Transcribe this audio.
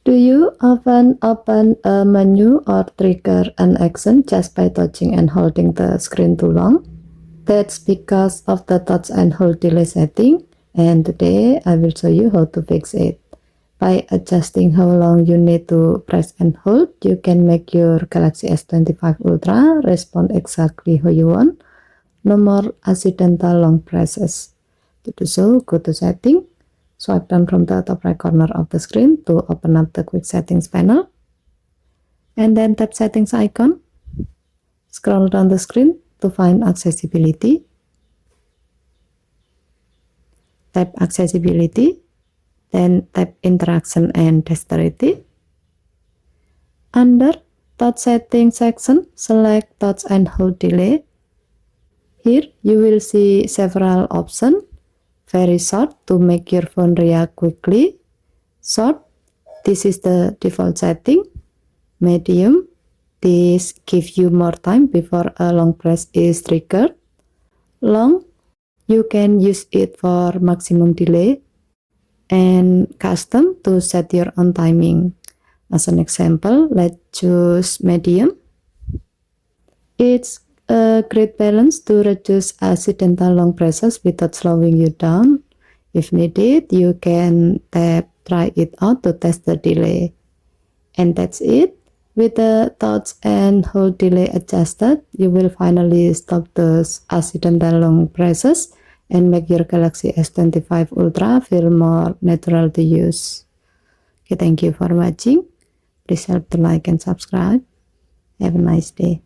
Do you often open a menu or trigger an action just by touching and holding the screen too long? That's because of the touch and hold delay setting, and today I will show you how to fix it. By adjusting how long you need to press and hold, you can make your Galaxy S25 Ultra respond exactly how you want. No more accidental long presses. To do so, go to Setting, swipe down from the top right corner of the screen to open up the Quick Settings panel, and then tap Settings icon. Scroll down the screen to find Accessibility. Tap Accessibility, then tap Interaction and Dexterity. Under Touch Settings section, select Touch and Hold Delay. Here you will see several options. Very short, to make your phone react quickly. Short, this is the default setting. Medium, this gives you more time before a long press is triggered. Long, you can use it for maximum delay. And custom, to set your own timing. As an example, let's choose medium. It's a great balance to reduce accidental long presses without slowing you down. If needed, you can tap Try It Out to test the delay. And that's it. With the touch and hold delay adjusted, you will finally stop those accidental long presses and make your Galaxy S25 Ultra feel more natural to use. Okay, thank you for watching. Please help to like and subscribe. Have a nice day.